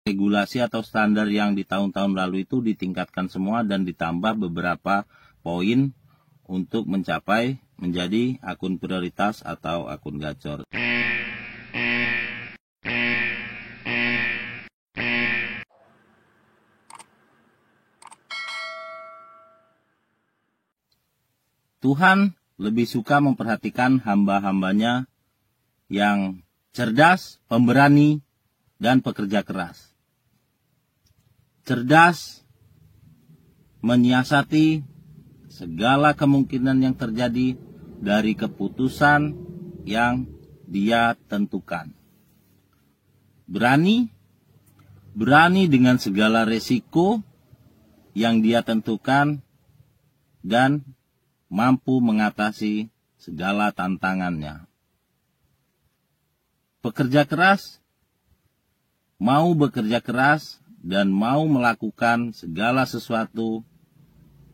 regulasi atau standar yang di tahun-tahun lalu itu ditingkatkan semua dan ditambah beberapa poin untuk mencapai menjadi akun prioritas atau akun gacor. Tuhan lebih suka memperhatikan hamba-hambanya yang cerdas, pemberani, dan pekerja keras. Cerdas menyiasati segala kemungkinan yang terjadi dari keputusan yang dia tentukan. Berani dengan segala resiko yang dia tentukan dan mampu mengatasi segala tantangannya. Pekerja keras, mau bekerja keras dan mau melakukan segala sesuatu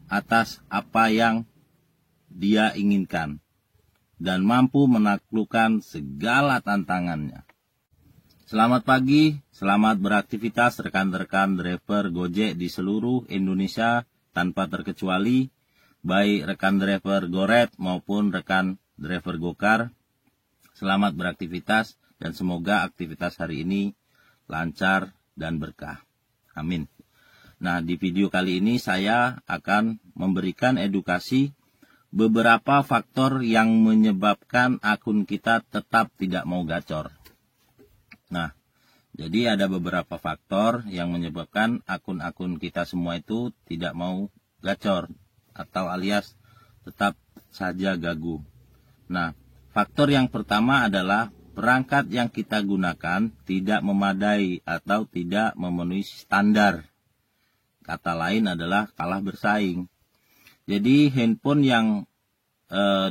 atas apa yang dia inginkan dan mampu menaklukkan segala tantangannya. Selamat pagi, selamat beraktivitas rekan-rekan driver Gojek di seluruh Indonesia tanpa terkecuali, baik rekan driver Goret maupun rekan driver Gokar. Selamat beraktivitas dan semoga aktivitas hari ini lancar dan berkah. Amin. Nah, di video kali ini saya akan memberikan edukasi beberapa faktor yang menyebabkan akun kita tetap tidak mau gacor. Nah, jadi ada beberapa faktor yang menyebabkan akun-akun kita semua itu tidak mau gacor atau alias tetap saja gagu. Nah, faktor yang pertama adalah perangkat yang kita gunakan tidak memadai atau tidak memenuhi standar. Kata lain adalah kalah bersaing. Jadi handphone yang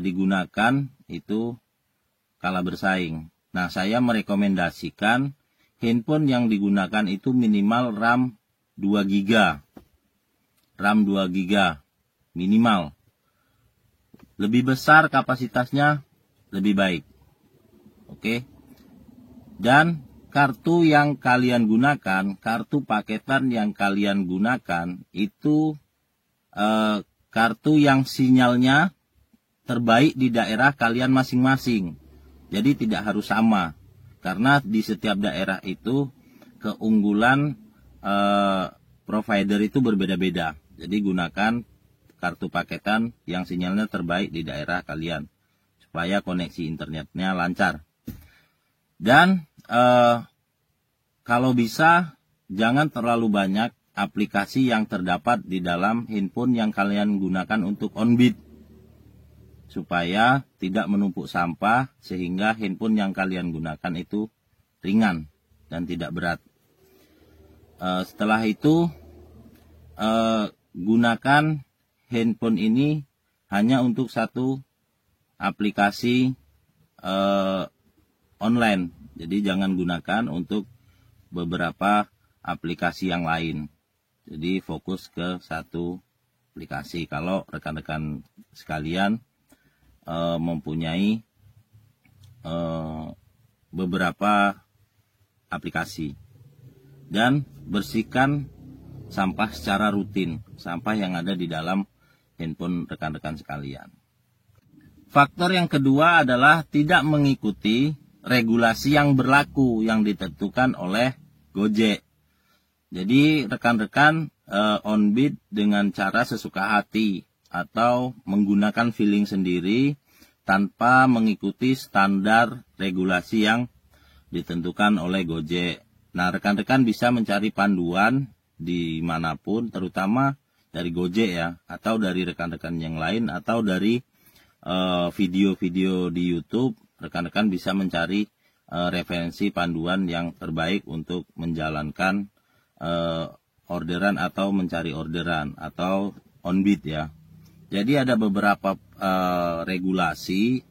digunakan itu kalah bersaing. Nah, saya merekomendasikan handphone yang digunakan itu minimal RAM 2 GB. RAM 2 GB minimal. Lebih besar kapasitasnya lebih baik. Oke. Dan kartu yang kalian gunakan, kartu paketan yang kalian gunakan itu kartu yang sinyalnya terbaik di daerah kalian masing-masing. Jadi tidak harus sama, karena di setiap daerah itu keunggulan provider itu berbeda-beda. Jadi gunakan kartu paketan yang sinyalnya terbaik di daerah kalian, supaya koneksi internetnya lancar. Dan kalau bisa, jangan terlalu banyak aplikasi yang terdapat di dalam handphone yang kalian gunakan untuk on-beat, supaya tidak menumpuk sampah sehingga handphone yang kalian gunakan itu ringan dan tidak berat. Setelah itu gunakan handphone ini hanya untuk satu aplikasi online. Jadi jangan gunakan untuk beberapa aplikasi yang lain. Jadi fokus ke satu aplikasi. Kalau rekan-rekan sekalian mempunyai beberapa aplikasi, dan bersihkan sampah secara rutin, sampah yang ada di dalam handphone rekan-rekan sekalian. Faktor yang kedua adalah tidak mengikuti regulasi yang berlaku yang ditentukan oleh Gojek. Jadi rekan-rekan on-beat dengan cara sesuka hati atau menggunakan feeling sendiri tanpa mengikuti standar regulasi yang ditentukan oleh Gojek. Nah, rekan-rekan bisa mencari panduan dimanapun, terutama dari Gojek ya, atau dari rekan-rekan yang lain, atau dari video-video di YouTube. Rekan-rekan bisa mencari referensi panduan yang terbaik untuk menjalankan orderan atau mencari orderan atau on-beat ya. Jadi ada beberapa regulasi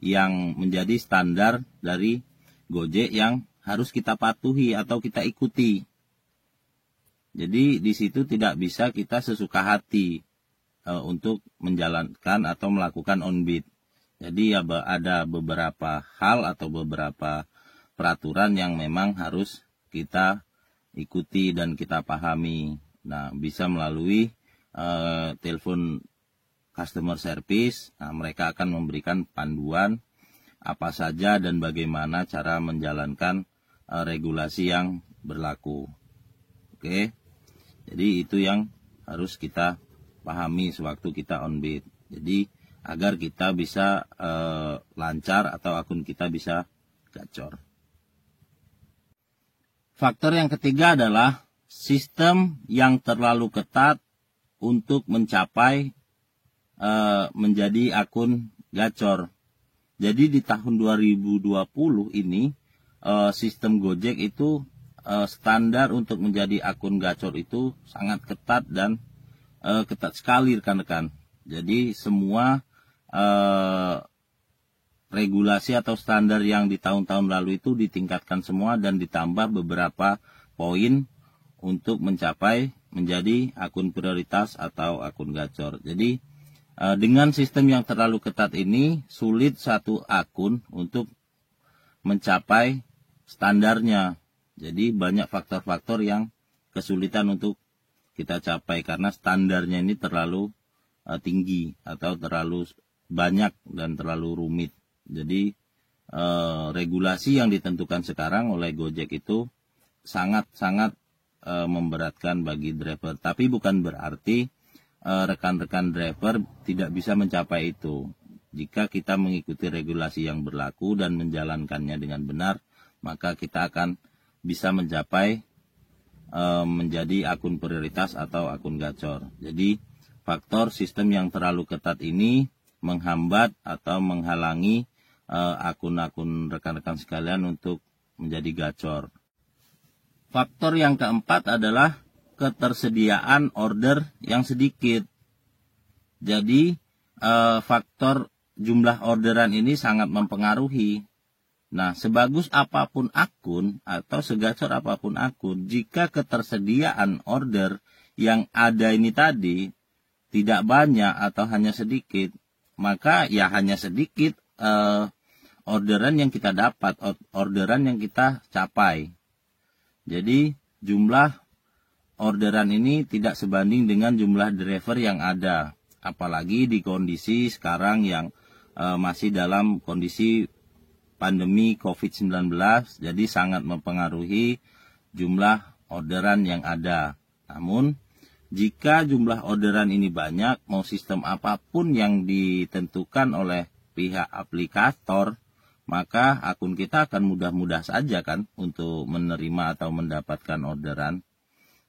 yang menjadi standar dari Gojek yang harus kita patuhi atau kita ikuti. Jadi di situ tidak bisa kita sesuka hati untuk menjalankan atau melakukan on-beat. Jadi ada beberapa hal atau beberapa peraturan yang memang harus kita ikuti dan kita pahami. Nah, bisa melalui telepon customer service. Nah, mereka akan memberikan panduan apa saja dan bagaimana cara menjalankan regulasi yang berlaku. Oke. Jadi itu yang harus kita pahami sewaktu kita on bid. Jadi agar kita bisa lancar atau akun kita bisa gacor. Faktor yang ketiga adalah sistem yang terlalu ketat untuk mencapai menjadi akun gacor. Jadi di tahun 2020 ini sistem Gojek itu standar untuk menjadi akun gacor itu sangat ketat dan ketat sekali rekan-rekan. Jadi semua regulasi atau standar yang di tahun-tahun lalu itu ditingkatkan semua dan ditambah beberapa poin untuk mencapai menjadi akun prioritas atau akun gacor. Jadi dengan sistem yang terlalu ketat ini sulit satu akun untuk mencapai standarnya. Jadi banyak faktor-faktor yang kesulitan untuk kita capai karena standarnya ini terlalu tinggi atau terlalu banyak dan terlalu rumit. Jadi regulasi yang ditentukan sekarang oleh Gojek itu sangat-sangat memberatkan bagi driver. Tapi bukan berarti rekan-rekan driver tidak bisa mencapai itu. Jika kita mengikuti regulasi yang berlaku dan menjalankannya dengan benar, maka kita akan bisa mencapai menjadi akun prioritas atau akun gacor. Jadi faktor sistem yang terlalu ketat ini menghambat atau menghalangi akun-akun rekan-rekan sekalian untuk menjadi gacor. Faktor yang keempat adalah ketersediaan order yang sedikit. Jadi faktor jumlah orderan ini sangat mempengaruhi. Nah, sebagus apapun akun atau segacor apapun akun, jika ketersediaan order yang ada ini tadi tidak banyak atau hanya sedikit, maka ya hanya sedikit orderan yang kita dapat, orderan yang kita capai. Jadi jumlah orderan ini tidak sebanding dengan jumlah driver yang ada. Apalagi di kondisi sekarang yang masih dalam kondisi pandemi COVID-19, jadi sangat mempengaruhi jumlah orderan yang ada. Namun jika jumlah orderan ini banyak, mau sistem apapun yang ditentukan oleh pihak aplikator, maka akun kita akan mudah-mudah saja kan untuk menerima atau mendapatkan orderan.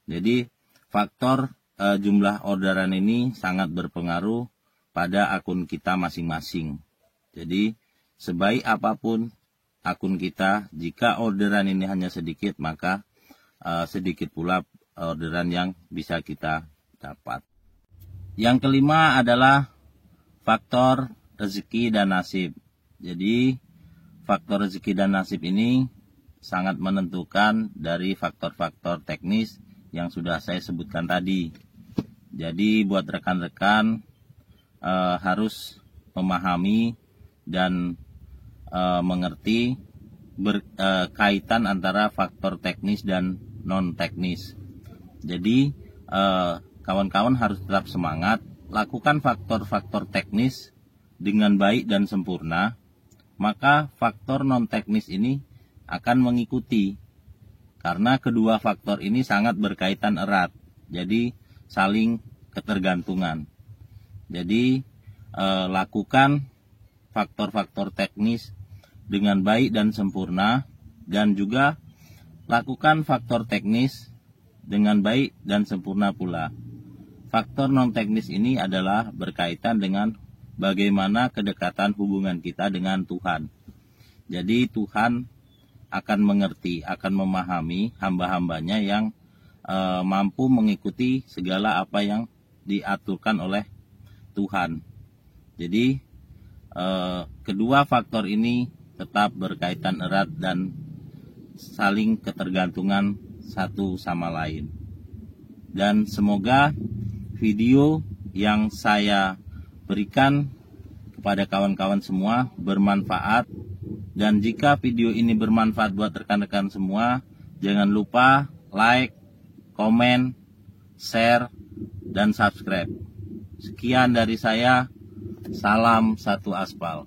Jadi faktor jumlah orderan ini sangat berpengaruh pada akun kita masing-masing. Jadi sebaik apapun akun kita, jika orderan ini hanya sedikit, maka sedikit pula orderan yang bisa kita dapat. Yang kelima adalah faktor rezeki dan nasib. Jadi faktor rezeki dan nasib ini sangat menentukan dari faktor-faktor teknis yang sudah saya sebutkan tadi. Jadi buat rekan-rekan harus memahami dan mengerti berkaitan antara faktor teknis dan non teknis. Jadi kawan-kawan harus tetap semangat, lakukan faktor-faktor teknis dengan baik dan sempurna, maka faktor non teknis ini akan mengikuti. Karena kedua faktor ini sangat berkaitan erat, jadi saling ketergantungan. Jadi lakukan faktor-faktor teknis dengan baik dan sempurna, dan juga lakukan faktor teknis dengan baik dan sempurna pula. Faktor non teknis ini adalah berkaitan dengan bagaimana kedekatan hubungan kita dengan Tuhan. Jadi Tuhan akan mengerti, akan memahami hamba-hambanya yang mampu mengikuti segala apa yang diaturkan oleh Tuhan. Jadi kedua faktor ini tetap berkaitan erat dan saling ketergantungan satu sama lain. Dan semoga video yang saya berikan kepada kawan-kawan semua bermanfaat. Dan jika video ini bermanfaat buat rekan-rekan semua, jangan lupa like, komen, share, dan subscribe. Sekian dari saya, salam satu aspal.